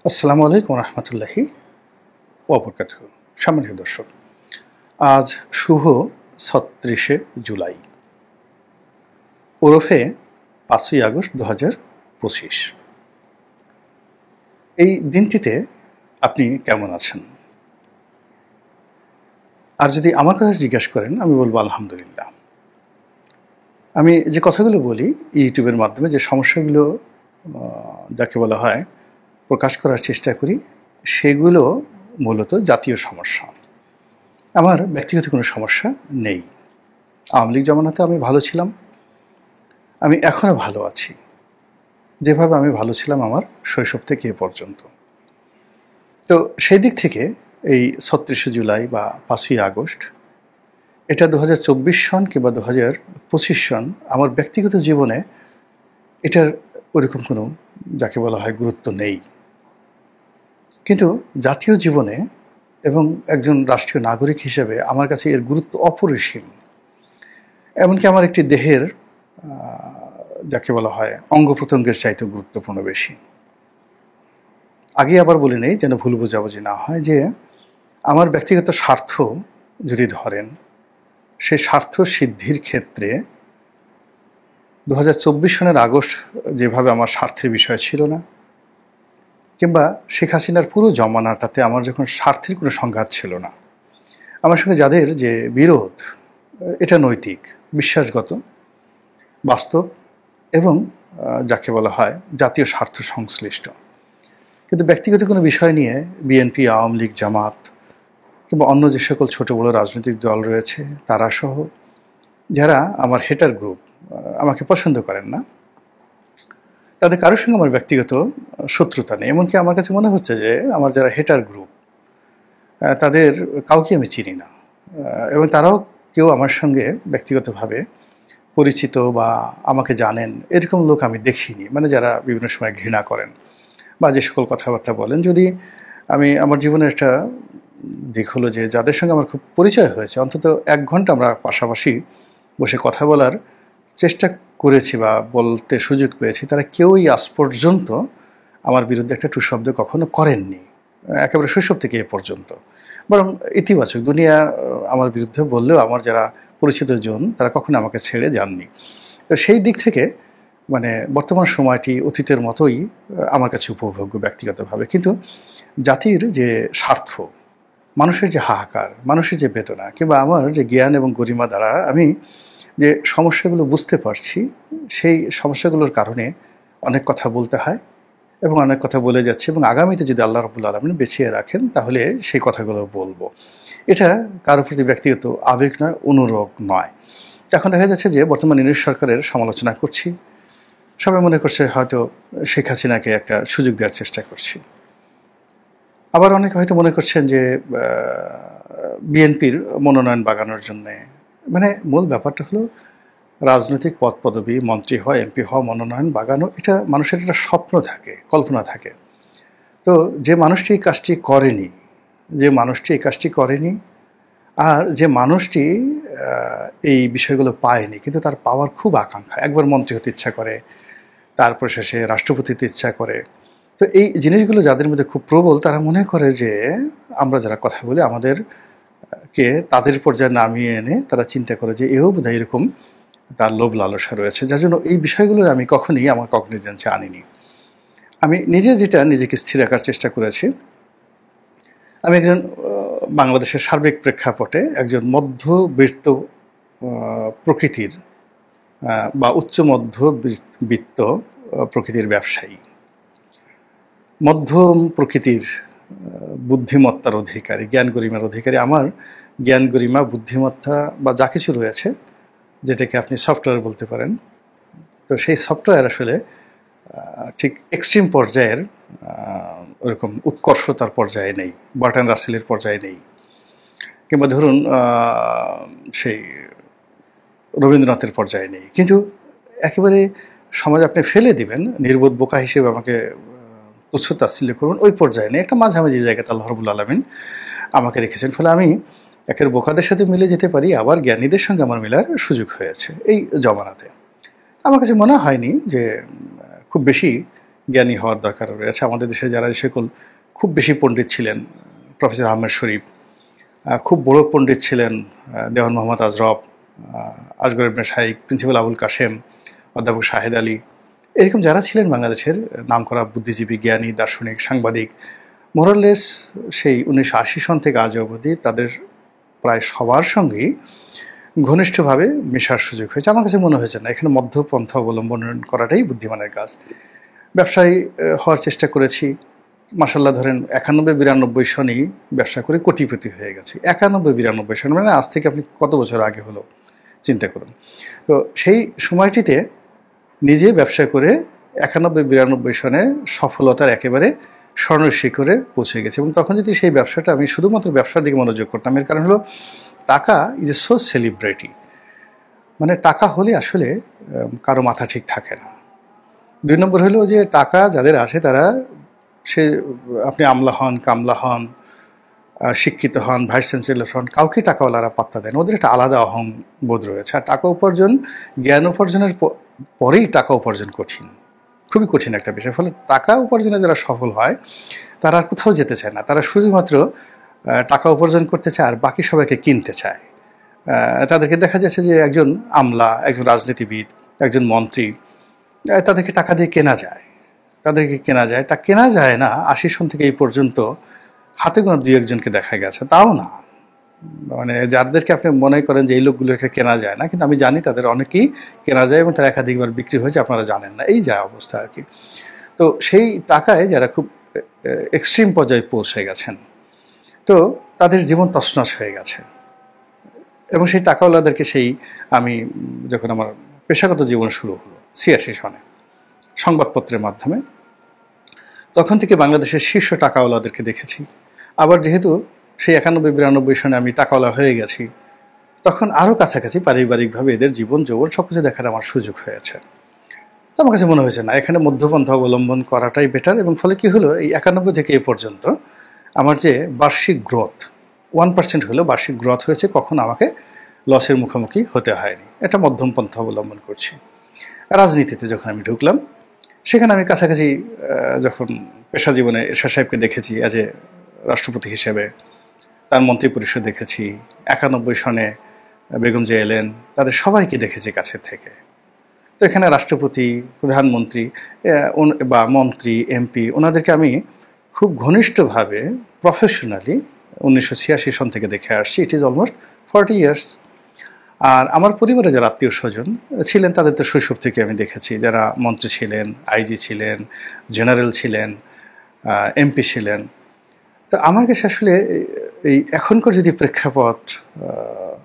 আসসালামু আলাইকুম রহমতুল্লাহি ওবরকাতুহু। সম্মানিত দর্শক, আজ শুভ ৩৬শে জুলাই ওরফে ৫ই আগস্ট ২০২৫। এই দিনটিতে আপনি কেমন আছেন? আর যদি আমার কথা জিজ্ঞাসা করেন, আমি বলবো আলহামদুলিল্লাহ। আমি যে কথাগুলো বলি ইউটিউবের মাধ্যমে, যে সমস্যাগুলো যাকে বলা হয় প্রকাশ করার চেষ্টা করি, সেগুলো মূলত জাতীয় সমস্যা। আমার ব্যক্তিগত কোনো সমস্যা নেই। আওয়ামী লীগ জমানাতে আমি ভালো ছিলাম, আমি এখনও ভালো আছি, যেভাবে আমি ভালো ছিলাম আমার শৈশব থেকে এ পর্যন্ত। তো সেই দিক থেকে এই ৩৬শে জুলাই বা ৫ই আগস্ট, এটা ২০২৪ সন কিংবা ২০২৫ সন, আমার ব্যক্তিগত জীবনে এটার ওরকম কোনো যাকে বলা হয় গুরুত্ব নেই। কিন্তু জাতীয় জীবনে এবং একজন রাষ্ট্রীয় নাগরিক হিসেবে আমার কাছে এর গুরুত্ব অপরিসীম। এমনকি আমার একটি দেহের যাকে বলা হয় অঙ্গ প্রত্যঙ্গের চাইতে গুরুত্বপূর্ণ বেশি। আগে আবার বলে নেই যেন ভুল বোঝাবুঝি না হয়, যে আমার ব্যক্তিগত স্বার্থ যদি ধরেন, সেই স্বার্থ সিদ্ধির ক্ষেত্রে ২০২৪ সনের আগস্ট যেভাবে আমার স্বার্থের বিষয় ছিল না, কিংবা শেখ হাসিনার পুরো জমানাটাতে আমার যখন স্বার্থের কোনো সংঘাত ছিল না, আমার সঙ্গে যাদের যে বিরোধ, এটা নৈতিক, বিশ্বাসগত, বাস্তব এবং যাকে বলা হয় জাতীয় স্বার্থ সংশ্লিষ্ট। কিন্তু ব্যক্তিগত কোনো বিষয় নিয়ে বিএনপি, আওয়ামী লীগ, জামাত কিংবা অন্য যে সকল ছোট বড় রাজনৈতিক দল রয়েছে, তারা সহ যারা আমার হেটার গ্রুপ, আমাকে পছন্দ করেন না, তাদের কারোর সঙ্গে আমার ব্যক্তিগত শত্রুতা নেই। এমনকি আমার কাছে মনে হচ্ছে যে আমার যারা হেটার গ্রুপ, তাদের কাউকে আমি চিনি না, এবং তারাও কেউ আমার সঙ্গে ব্যক্তিগতভাবে পরিচিত বা আমাকে জানেন এরকম লোক আমি দেখিনি, মানে যারা বিভিন্ন সময় ঘৃণা করেন বা যে সকল কথাবার্তা বলেন। যদি আমি আমার জীবনের একটা দিক হলো যে যাদের সঙ্গে আমার খুব পরিচয় হয়েছে, অন্তত ১ ঘন্টা আমরা পাশাপাশি বসে কথা বলার চেষ্টা করেছি বা বলতে সুযোগ পেয়েছি, তারা কেউই আজ পর্যন্ত আমার বিরুদ্ধে একটা টু শব্দ কখনো করেননি, একেবারে শৈশব থেকে এ পর্যন্ত। বরং ইতিবাচক দুনিয়া আমার বিরুদ্ধে বললেও আমার যারা পরিচিত জন, তারা কখনো আমাকে ছেড়ে যাননি। তো সেই দিক থেকে মানে বর্তমান সময়টি অতীতের মতোই আমার কাছে উপভোগ্য ব্যক্তিগতভাবে। কিন্তু জাতির যে স্বার্থ, মানুষের যে হাহাকার, মানুষের যে বেদনা, কিংবা আমার যে জ্ঞান এবং গরিমা দ্বারা আমি যে সমস্যাগুলো বুঝতে পারছি, সেই সমস্যাগুলোর কারণে অনেক কথা বলতে হয় এবং অনেক কথা বলে যাচ্ছে, এবং আগামীতে যদি আল্লাহ রাব্বুল আলামিন বেঁচিয়ে রাখেন তাহলে সেই কথাগুলো বলবো। এটা কারোর প্রতি ব্যক্তিগত আবেগ নয়, অনুরাগ নয়। এখন দেখা যাচ্ছে যে বর্তমান ইউনিট সরকারের সমালোচনা করছি, সবাই মনে করছে হয়তো শেখ হাসিনাকে একটা সুযোগ দেওয়ার চেষ্টা করছি। আবার অনেকে হয়তো মনে করছেন যে বিএনপির মনোনয়ন বাগানোর জন্যে। মানে মূল ব্যাপারটা হলো রাজনৈতিক পদ পদবি, মন্ত্রী হওয়া, এমপি হওয়া, মনোনয়ন বাগানো, এটা মানুষের একটা স্বপ্ন থাকে, কল্পনা থাকে। তো যে মানুষটি এই কাজটি করেনি, আর যে মানুষটি এই বিষয়গুলো পায়নি কিন্তু তার পাওয়ার খুব আকাঙ্ক্ষা, একবার মন্ত্রী হতে ইচ্ছা করে, তারপর শেষে রাষ্ট্রপতি হতে ইচ্ছা করে। তো এই জিনিসগুলো যাদের মধ্যে খুব প্রবল, তারা মনে করে যে আমরা যারা কথা বলি আমাদেরকে তাদের পর্যায়ে নামিয়ে এনে তারা চিন্তা করে যে এও বোধহয় এরকম তার লোভ লালসা রয়েছে, যার জন্য এই বিষয়গুলো আমি কখনই আমার কগনিজেন্সে আনিনি। আমি নিজে যেটা নিজেকে স্থির রাখার চেষ্টা করেছি, আমি একজন বাংলাদেশের সার্বিক প্রেক্ষাপটে একজন মধ্যবিত্ত প্রকৃতির বা উচ্চ মধ্যবিত্ত প্রকৃতির ব্যবসায়ী, মধ্যম প্রকৃতির বুদ্ধিমত্তার অধিকারী, জ্ঞান গরিমার অধিকারী। আমার জ্ঞান গরিমা, বুদ্ধিমত্তা বা যা কিছু রয়েছে, যেটাকে আপনি সফটওয়্যার বলতে পারেন, তো সেই সফটওয়্যার আসলে ঠিক এক্সট্রিম পর্যায়ের ওরকম উৎকর্ষতার পর্যায়ে নেই, বার্টন রাসেলের পর্যায়ে নেই, কিংবা ধরুন সেই রবীন্দ্রনাথের পর্যায়ে নেই। কিন্তু একেবারে সমাজ আপনি ফেলে দিবেন, নির্বোধ বোকা হিসেবে আমাকে তুচ্ছ তাচ্ছিল্য করুন, ওই পর্যায়ে নেই। একটা মাঝামাঝি জায়গাতে আল্লাহ রাব্বুল আলামিন আমাকে রেখেছেন। ফলে আমি একের বোকাদের সাথে মিলে যেতে পারি, আবার জ্ঞানীদের সঙ্গে আমার মেলার সুযোগ হয়েছে এই জমানাতে। আমার কাছে মনে হয়নি যে খুব বেশি জ্ঞানী হওয়ার দরকার রয়েছে। আমাদের দেশে যারা সকল খুব বেশি পণ্ডিত ছিলেন, প্রফেসর আহমেদ শরীফ, খুব বড় পণ্ডিত ছিলেন দেওয়ান মোহাম্মদ আজরফ, আসগর ইবনে শাইখ, প্রিন্সিপাল আবুল কাশেম, অধ্যাপক শাহেদ আলী, এরকম যারা ছিলেন বাংলাদেশের নামকরা বুদ্ধিজীবী, জ্ঞানী, দার্শনিক, সাংবাদিক, মোরাললেস সেই 1980 সন থেকে আজ অবধি তাদের প্রায় সবার সঙ্গেই ঘনিষ্ঠভাবে মেশার সুযোগ হয়েছে। আমার কাছে মনে হয়েছে না এখানে মধ্যপন্থা অবলম্বন করাটাই বুদ্ধিমানের কাজ। ব্যবসায়ী হওয়ার চেষ্টা করেছি, মাসাল্লাহ ধরেন 91-92 সনেই ব্যবসা করে কোটিপতি হয়ে গেছে। 91-92 সন মানে আজ থেকে আপনি কত বছর আগে হলো চিন্তা করুন। তো সেই সময়টিতে নিজে ব্যবসা করে 91-92 সনে সফলতার একেবারে স্বর্ণ শিখরে পৌঁছে গেছে। এবং তখন যদি সেই ব্যবসাটা আমি শুধুমাত্র ব্যবসার দিকে মনোযোগ করতাম, এর কারণ হলো টাকা ইজ এ সো সেলিব্রিটি, মানে টাকা হলে আসলে কারো মাথা ঠিক থাকে না। 2 নম্বর হলো যে টাকা যাদের আছে তারা সে আপনি আমলা হন, কামলা হন, শিক্ষিত হন, ভাইস চ্যান্সেলর হন, কাউকে টাকাওয়ালারা পাত্তা দেন, ওদের একটা আলাদা অহংবোধ রয়েছে। আর টাকা উপার্জন, জ্ঞান উপার্জনের পরেই টাকা উপার্জন কঠিন, খুবই কঠিন একটা বিষয়। ফলে টাকা উপার্জনে যারা সফল হয় তারা আর কোথাও যেতে চায় না, তারা শুধুমাত্র টাকা উপার্জন করতে চায় আর বাকি সবাইকে কিনতে চায়। তাদেরকে দেখা যাচ্ছে যে একজন আমলা, একজন রাজনীতিবিদ, একজন মন্ত্রী, তাদেরকে টাকা দিয়ে কেনা যায়, তাদেরকে কেনা যায়। তা কেনা যায় না 80 সন থেকে এই পর্যন্ত হাতে গোনা 2-1 জনকে দেখা গেছে, তাও না। মানে যাদেরকে আপনি মনে করেন যে এই লোকগুলোকে কেনা যায় না, কিন্তু আমি জানি তাদের অনেকেই কেনা যায় এবং তারা একাধিকবার বিক্রি হয়েছে, আপনারা জানেন না, এই যা অবস্থা আর কি। তো সেই টাকায় যারা খুব এক্সট্রিম পর্যায়ে পৌঁছে গেছেন, তো তাদের জীবন তছনছ হয়ে গেছে। এবং সেই টাকাওয়ালাদেরকে সেই আমি যখন আমার পেশাগত জীবন শুরু হলো 86 সনে সংবাদপত্রের মাধ্যমে, তখন থেকে বাংলাদেশের শীর্ষ টাকাওয়ালাদেরকে দেখেছি। আবার যেহেতু সেই 91-92 সনে আমি টাকাওয়ালা হয়ে গেছি, তখন আরও কাছাকাছি পারিবারিকভাবে এদের জীবন যৌবন সব কিছু দেখার আমার সুযোগ হয়েছে। তো আমার কাছে মনে হয়েছে না, এখানে মধ্যপন্থা অবলম্বন করাটাই বেটার। এবং ফলে কি হলো, এই 91 থেকে এ পর্যন্ত আমার যে বার্ষিক গ্রোথ 1% হলো বার্ষিক গ্রোথ হয়েছে, কখন আমাকে লসের মুখোমুখি হতে হয়নি। এটা মধ্যম পন্থা অবলম্বন করছি। রাজনীতিতে যখন আমি ঢুকলাম, সেখানে আমি কাছাকাছি যখন পেশা জীবনে এরশাদ সাহেবকে দেখেছি অ্যাজ এ রাষ্ট্রপতি হিসেবে, তার মন্ত্রী পরিষদ দেখেছি, 91 সনে বেগম জিয়া এলেন, তাদের সবাইকে দেখেছি কাছের থেকে। তো এখানে রাষ্ট্রপতি, প্রধানমন্ত্রী বা মন্ত্রী, এমপি, ওনাদেরকে আমি খুব ঘনিষ্ঠভাবে প্রফেশনালি 1986 সন থেকে দেখে আসছি। It is almost 40 years. আর আমার পরিবারে যারা আত্মীয় স্বজন ছিলেন তাদের তো শৈশব থেকে আমি দেখেছি, যারা মন্ত্রী ছিলেন, আইজি ছিলেন, জেনারেল ছিলেন, এমপি ছিলেন। তো আমার কাছে আসলে এই এখনকার যদি প্রেক্ষাপট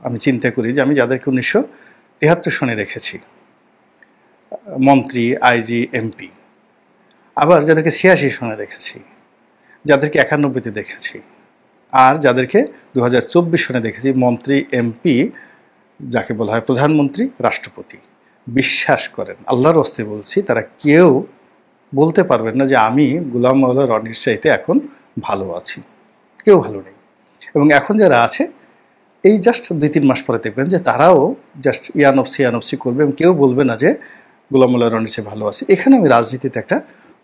আমি চিন্তা করি, যে আমি যাদেরকে 1973 সনে দেখেছি মন্ত্রী, আইজি, এমপি, আবার যাদেরকে 86 সনে দেখেছি, যাদেরকে 91-তে দেখেছি, আর যাদেরকে 2024 সনে দেখেছি মন্ত্রী, এমপি, যাকে বলা হয় প্রধানমন্ত্রী, রাষ্ট্রপতি, বিশ্বাস করেন, আল্লাহর হস্তে বলছি, তারা কেউ বলতে পারবেন না যে আমি গোলাম মাওলা রনির চাইতে এখন ভালো আছি। কেউ ভালো নেই। এবং এখন যারা আছে, এই জাস্ট 2-3 মাস পরে দেখবেন যে তারাও জাস্ট ইয়ানফসি করবে এবং কেউ বলবে না যে গোলাম মাওলা রনির চেয়ে ভালো আছে। এখানে আমি রাজনীতিতে একটা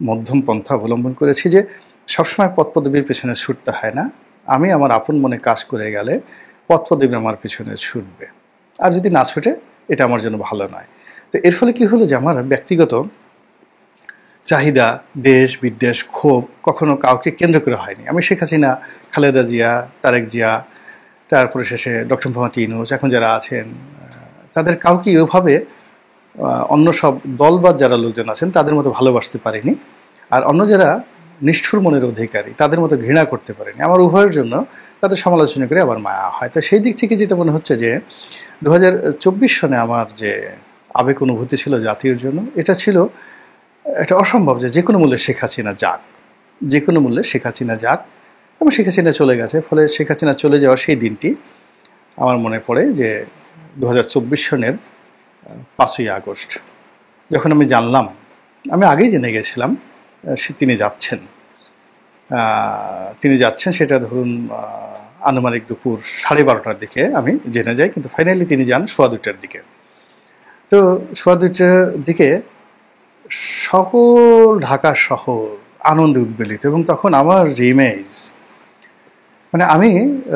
মধ্যম পন্থা অবলম্বন করেছি, যে সবসময় পদ পদবীর পেছনে ছুটতে হয় না। আমি আমার আপন মনে কাজ করে গেলে পদ পদবী আমার পেছনে ছুটবে, আর যদি না ছুটে এটা আমার জন্য ভালো নয়। তো এর ফলে কি হলো, যে আমার ব্যক্তিগত চাহিদা, দেশ বিদেশ, ক্ষোভ কখনো কাউকে কেন্দ্র করে হয়নি। আমি শেখ হাসিনা, খালেদা জিয়া, তারেক জিয়া, তারপরে শেষে ডক্টর মোহাম্মদ ইউনূস, এখন যারা আছেন, তাদের কাউকে ওইভাবে অন্য সব দলবাদ যারা লোকজন আছেন তাদের মতো ভালোবাসতে পারিনি, আর অন্য যারা নিষ্ঠুর মনের অধিকারী তাদের মতো ঘৃণা করতে পারিনি। আমার উভয়ের জন্য তাদের সমালোচনা করে আবার মায়া হয়। তো সেই দিক থেকে যেটা মনে হচ্ছে যে 2024 সনে আমার যে আবেগ অনুভূতি ছিল জাতির জন্য, এটা ছিল এটা অসম্ভব যে কোনো মূল্যে শেখ হাসিনা যাক, যে কোনো মূল্যে শেখ হাসিনা যাক। এবং শেখ হাসিনা চলে গেছে। ফলে শেখ হাসিনা চলে যাওয়ার সেই দিনটি আমার মনে পড়ে, যে 2024 সনের 5ই আগস্ট, যখন আমি জানলাম, আমি আগেই জেনে গেছিলাম তিনি যাচ্ছেন, সেটা ধরুন আনুমানিক দুপুর 12:30টার দিকে আমি জেনে যাই, কিন্তু ফাইনালি তিনি যান 2:15টার দিকে। তো 2:15টার দিকে সকল ঢাকা শহর আনন্দে উদ্বেলিত, এবং তখন আমার যে ইমেজ, মানে আমি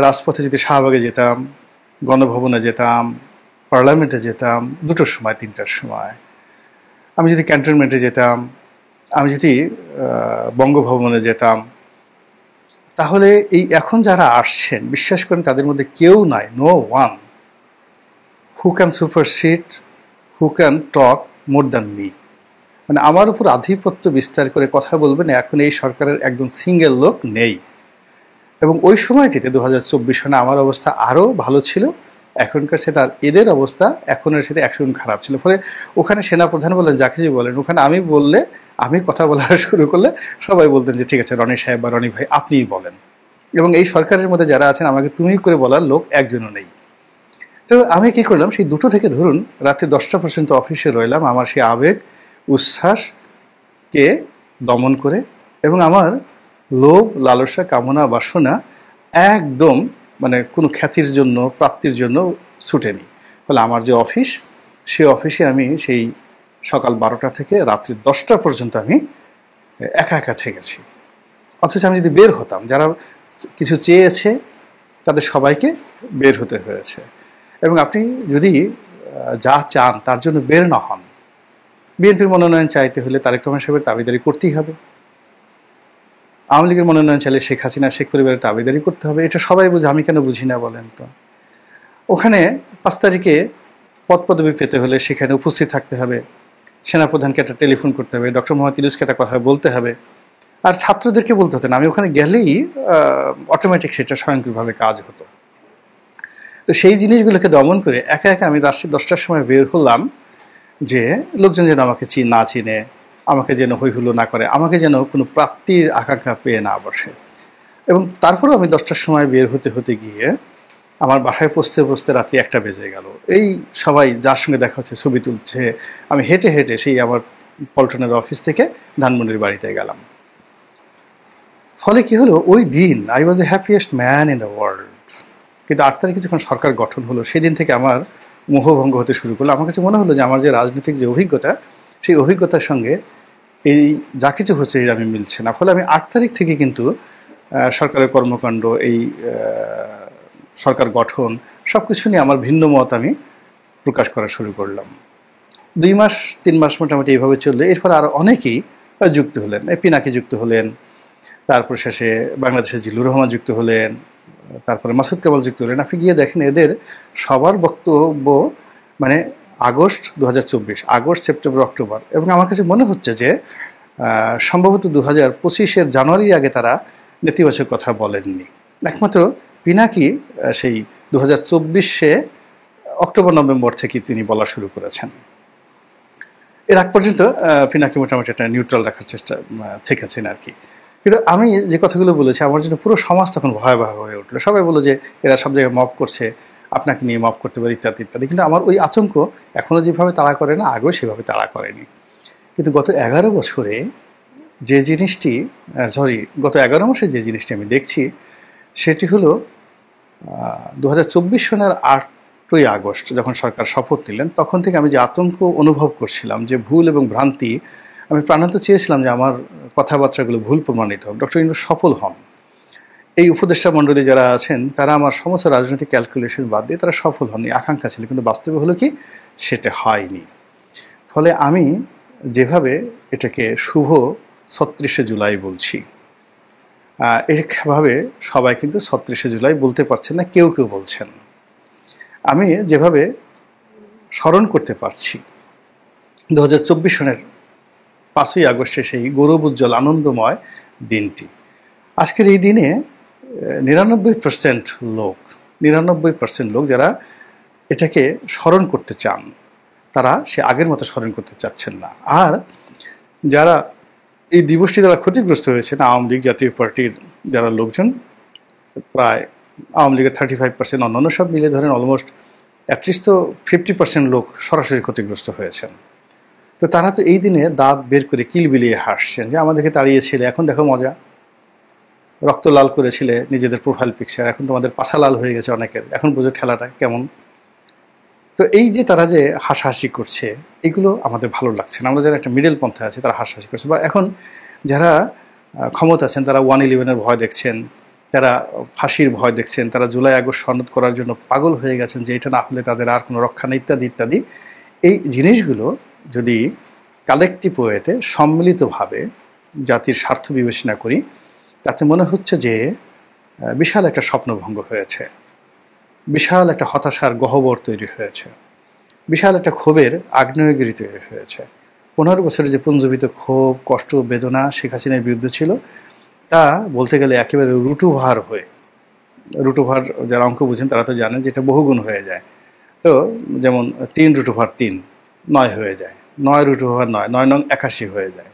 রাজপথে যদি শাহবাগে যেতাম, গণভবনে যেতাম, পার্লামেন্টে যেতাম 2টোর সময় 3টার সময়, আমি যদি ক্যান্টনমেন্টে যেতাম, আমি যদি বঙ্গভবনে যেতাম, তাহলে এই এখন যারা আসছেন বিশ্বাস করেন তাদের মধ্যে কেউ নাই, no one who can supersede, who can talk more than me. মানে আমার উপর আধিপত্য বিস্তার করে কথা বলবেন এখন এই সরকারের একজন সিঙ্গেল লোক নেই। এবং ওই সময়টিতে 2024 সনে আমার অবস্থা আরও ভালো ছিল, এখনকার সাথে এদের অবস্থা এখনের সাথে 100 গুণ খারাপ ছিল। ফলে ওখানে সেনাপ্রধান বলেন, যা কিছু বলেন, ওখানে আমি বললে, আমি কথা বলা শুরু করলে সবাই বলতেন যে ঠিক আছে রনি সাহেব বা রনি ভাই আপনিই বলেন। এবং এই সরকারের মধ্যে যারা আছেন আমাকে তুমি করে বলার লোক একজনও নেই। তো আমি কি করলাম, সেই 2টো থেকে ধরুন রাতে 10টা পর্যন্ত অফিসে রইলাম আমার সেই আবেগ উচ্ছ্বাসকে দমন করে, এবং আমার লোভ লালসা কামনা বাসনা একদম মানে কোনো খ্যাতির জন্য প্রাপ্তির জন্য ছুটেনি। ফলে আমার যে অফিস, সেই অফিসে আমি সেই সকাল 12টা থেকে রাত্রি 10টা পর্যন্ত আমি একা একা থেকেছি। অথচ আমি যদি বের হতাম, যারা কিছু চেয়েছে তাদের সবাইকে বের হতে হয়েছে। এবং আপনি যদি যা চান তার জন্য বের না হন, বিএনপির মনোনয়ন চাইতে হলে তারেক রহমান সাহেবের দাবিদারি করতেই হবে, আওয়ামী লীগের মনোনয়ন চাইলে শেখ হাসিনা শেখ পরিবারের দাবিদারি করতে হবে। এটা সবাই বুঝে, আমি কেন বুঝি না বলেন তো? ওখানে 5 তারিখে পদ পদবি পেতে হলে সেখানে উপস্থিত থাকতে হবে, সেনাপ্রধানকে একটা টেলিফোন করতে হবে, ডক্টর মোহাম্মদ ইউনূসকে একটা কথা বলতে হবে, আর ছাত্রদেরকে বলতে হতো না, আমি ওখানে গেলেই অটোমেটিক সেটা স্বয়ংক্রিয়ভাবে কাজ হতো। তো সেই জিনিসগুলোকে দমন করে একা একা আমি রাত্রি 10টার সময় বের হলাম, যে লোকজন যেন আমাকে না চিনে, আমাকে যেন হৈহুল্লো না করে, আমাকে যেন কোনো প্রাপ্তির আকাঙ্ক্ষা পেয়ে না বসে। এবং তারপরেও আমি 10টার সময় বের হতে হতে গিয়ে আমার বাসায় পৌঁছতে রাত্রি 1টা বেজে গেল। এই সবাই যার সঙ্গে দেখা হচ্ছে ছবি তুলছে, আমি হেঁটে হেঁটে সেই আমার পল্টনের অফিস থেকে ধানমন্ডির বাড়িতে গেলাম। ফলে কি হলো, ওই দিন I was the happiest man in the world. কিন্তু 8 তারিখে যখন সরকার গঠন হলো, সেদিন থেকে আমার মোহভঙ্গ হতে শুরু করলো। আমার কাছে মনে হলো যে আমার যে রাজনৈতিক যে অভিজ্ঞতা, সেই অভিজ্ঞতার সঙ্গে এই যা কিছু হচ্ছে এটা আমি মিলছে না। ফলে আমি 8 তারিখ থেকে কিন্তু সরকারের কর্মকাণ্ড, এই সরকার গঠন সব কিছু নিয়ে আমার ভিন্ন মত আমি প্রকাশ করা শুরু করলাম। 2 মাস 3 মাস মোটামুটি এইভাবে চললো। এরপর আরও অনেকেই যুক্ত হলেন, পিনাকি যুক্ত হলেন, তারপর শেষে বাংলাদেশের জিল্লুর রহমান যুক্ত হলেন, তারপরে মাসুদ কামাল যুক্ত হলেন। আপনি গিয়ে দেখেন এদের সবার বক্তব্য মানে আগস্ট 2024, আগস্ট সেপ্টেম্বর অক্টোবর, এবং আমার কাছে মনে হচ্ছে যে সম্ভবত 2025-এর জানুয়ারির আগে তারা নেতিবাচক কথা বলেননি। একমাত্র পিনাকি সেই 2024-এ অক্টোবর নভেম্বর থেকে তিনি বলা শুরু করেছেন। এর আগ পর্যন্ত পিনাকি মোটামুটি একটা নিউট্রাল রাখার চেষ্টা থেকেছেন আর কি। কিন্তু আমি যে কথাগুলো বলেছি, আমার জন্য পুরো সমাজ তখন ভয়াবহ হয়ে উঠলো। সবাই বললো যে এরা সব জায়গায় মব করছে, আপনাকে নিয়ে মব করতে পারে, ইত্যাদি ইত্যাদি। কিন্তু আমার ওই আতঙ্ক এখনও যেভাবে তাড়া করে না, আগেও সেভাবে তাড়া করেনি। কিন্তু গত 11 বছরে যে জিনিসটি, গত 11 মাসে যে জিনিসটি আমি দেখছি, সেটি হলো 2024 সনের 8ই আগস্ট যখন সরকার শপথ নিলেন, তখন থেকে আমি যে আতঙ্ক অনুভব করছিলাম, যে ভুল এবং ভ্রান্তি, আমি প্রাণান্ত চেয়েছিলাম যে আমার কথাবার্তাগুলো ভুল প্রমাণিত হোক, ডক্টর ইউনূস সফল হন। এই উপদেষ্টা মণ্ডলী যারা আছেন তারা আমার সমস্ত রাজনৈতিক ক্যালকুলেশন বাদ দিয়ে তারা সফল হননি। আকাঙ্ক্ষা ছিল, কিন্তু বাস্তবে হলো কি, সেটা হয়নি। ফলে আমি যেভাবে এটাকে শুভ 36শে জুলাই বলছি, এইভাবে সবাই কিন্তু 36শে জুলাই বলতে পারছেন না, কেউ কেউ বলছেন। আমি যেভাবে স্মরণ করতে পারছি 2024 সনের 5ই আগস্টে সেই গৌরবোজ্জ্বল আনন্দময় দিনটি, আজকের এই দিনে 99% লোক যারা এটাকে স্মরণ করতে চান, তারা সে আগের মতো স্মরণ করতে চাচ্ছেন না। আর যারা এই দিবসটি দ্বারা ক্ষতিগ্রস্ত হয়েছে, আওয়ামী লীগ জাতীয় পার্টির যারা লোকজন, প্রায় আওয়ামী লীগের 35%, অন্যান্য সব মিলে ধরেন অলমোস্ট অ্যাটলিস্ট তো 50% লোক সরাসরি ক্ষতিগ্রস্ত হয়েছেন। তো তারা তো এই দিনে দাঁত বের করে কিল বিলিয়ে হাসছেন যে আমাদেরকে তাড়িয়েছিলে, এখন দেখো মজা, রক্ত লাল করেছিলে নিজেদের প্রোফাইল পিকচার, এখন তোমাদের পাছা লাল হয়ে গেছে অনেকের, এখন বুঝো ঠেলাটা কেমন। তো তো এই যে তারা যে হাসাহাসি করছে, এগুলো আমাদের ভালো লাগছে না। আমরা যারা একটা মিডল পন্থায় আছি তারা হাসাহাসি করছে, বা এখন যারা ক্ষমতা আছেন তারা 111-এর ভয় দেখছেন, তারা ফাঁসির ভয় দেখছেন, তারা জুলাই আগস্ট সনদ করার জন্য পাগল হয়ে গেছেন যে এটা না হলে তাদের আর কোনো রক্ষা নেই, ইত্যাদি ইত্যাদি। এই জিনিসগুলো যদি কালেকটিভ ওয়েতে সম্মিলিতভাবে জাতির স্বার্থ বিবেচনা করি, তাতে মনে হচ্ছে যে বিশাল একটা স্বপ্নভঙ্গ হয়েছে, বিশাল একটা হতাশার গহ্বর তৈরি হয়েছে, বিশাল একটা ক্ষোভের আগ্নেয়গিরি তৈরি হয়েছে। 15 বছরের যে পুঞ্জীবিত ক্ষোভ, কষ্ট, বেদনা শেখ হাসিনার বিরুদ্ধে ছিল, তা বলতে গেলে একেবারে রুটুভার হয়ে, রুটুভার যারা অঙ্ক বুঝেন তারা তো জানেন যে এটা বহুগুণ হয়ে যায়। তো যেমন 3 √3 9 হয়ে যায়, 9 √9 9 নং 81 হয়ে যায়।